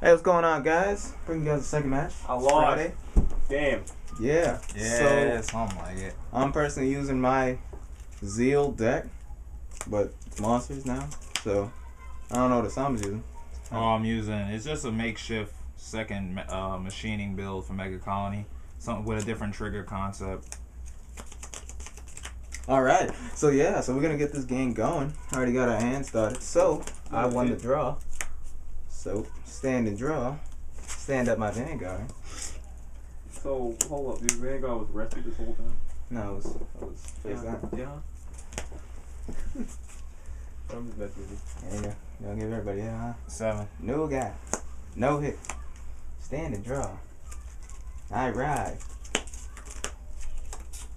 Hey, what's going on, guys? Bring you guys a second match. I lost. Friday. Damn. Yeah. Yeah, something like it. I'm personally using my Zeal deck, but it's monsters now, so I don't know what the Sam's using. I'm using, it's just a makeshift second machining build for Megacolony. Something with a different trigger concept. Alright, so we're gonna get this game going. Already got our hand started. So, I won the draw. So, stand and draw. Stand up my Vanguard. So, hold up. Your Vanguard was rested this whole time? No, I was face down. Yeah. I'm just messing with you. There you go. You gonna give everybody a huh? 7. No guy. No hit. Stand and draw. I ride.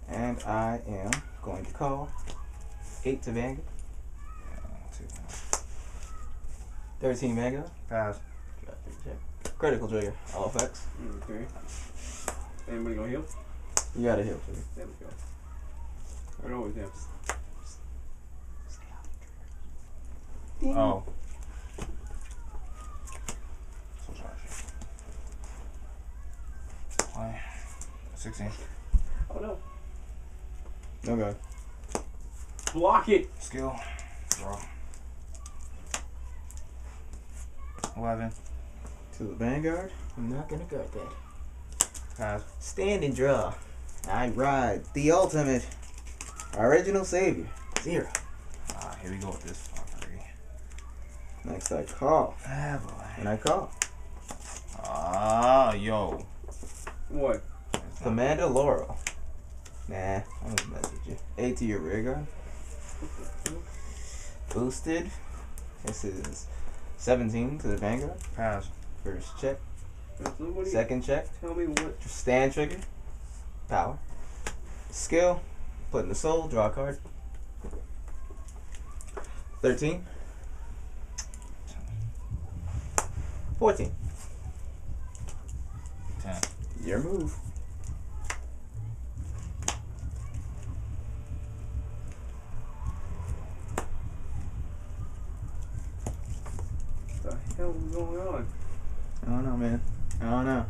And I am going to call 8 to Vanguard. 13 Vanguard. Pass. Critical trigger. All effects. Okay. Anybody gonna heal? You gotta heal for me. There we go. It always happens. Oh. So charge. 20. 16. Oh no. Okay. Block it! Skill. Draw. 11. To the Vanguard. I'm not gonna guard that. Pass. Stand and draw. I ride the ultimate original savior. 0. Here we go with this fuckery. Next I call. Ah, boy. And I call. Yo. What? Commander Laurel. Nah, I don't mess with you. 8 to your rear guard. Boosted. This is 17 to the Vanguard. Pass. First check. Can somebody Second check. tell me what? Stand trigger. Power. Skill. Put in the soul. Draw a card. 13. 14. 10. Your move. What the hell is going on? I don't know, man. I don't know.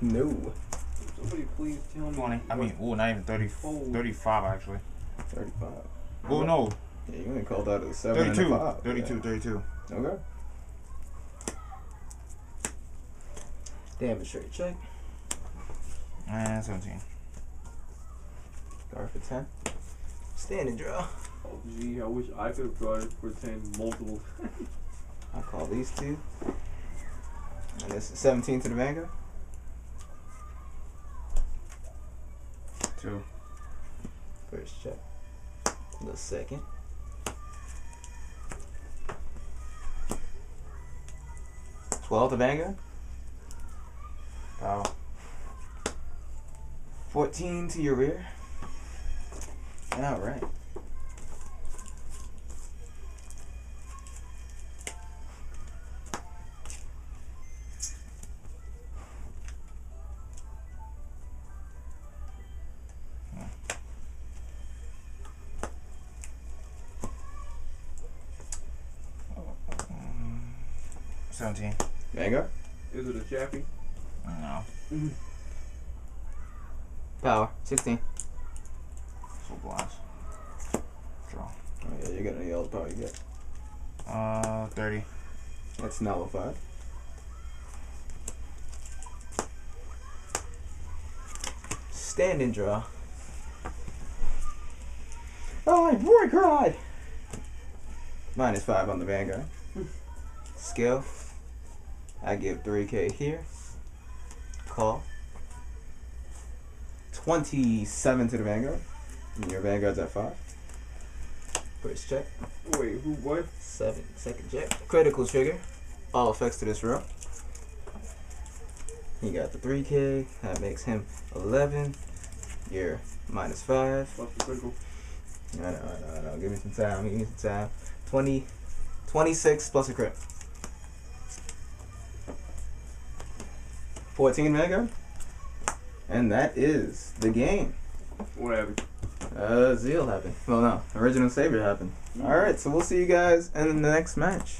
No. Somebody please tell me. 20. I mean, not even 30. 35 actually. 35. Oh no. Yeah, you only called out a 7 32. and a 5. 32. Yeah. 32. Okay. Damage rate check. And 17. Guard for 10. Stand and draw. Oh gee, I wish I could have drawn it for 10 multiple. I'll call these two. And this is 17 to the Vanguard. 2. First check. The second. $12 to Vanguard. Power. 14 to your rear. Alright. Mm, 17. Vanguard. Is it a chappy? No. Power. 16. Full blast. Draw. Oh yeah, you're getting the yellow power you get. 30. That's nullified. Stand and draw. Oh, boy, cried! -5 on the Vanguard. Skill. I give 3K here. Call. 27 to the Vanguard. And your Vanguard's at 5. First check. Wait, who what? 7. Second check. Critical trigger. All effects to this row. He got the 3K. That makes him 11. You're -5. Plus the critical. I know. Give me some time. 26 plus a crit. 14 Mega. And that is the game. Whatever. Zeal happened. Well, no, Original Savior happened. All right, so we'll see you guys in the next match.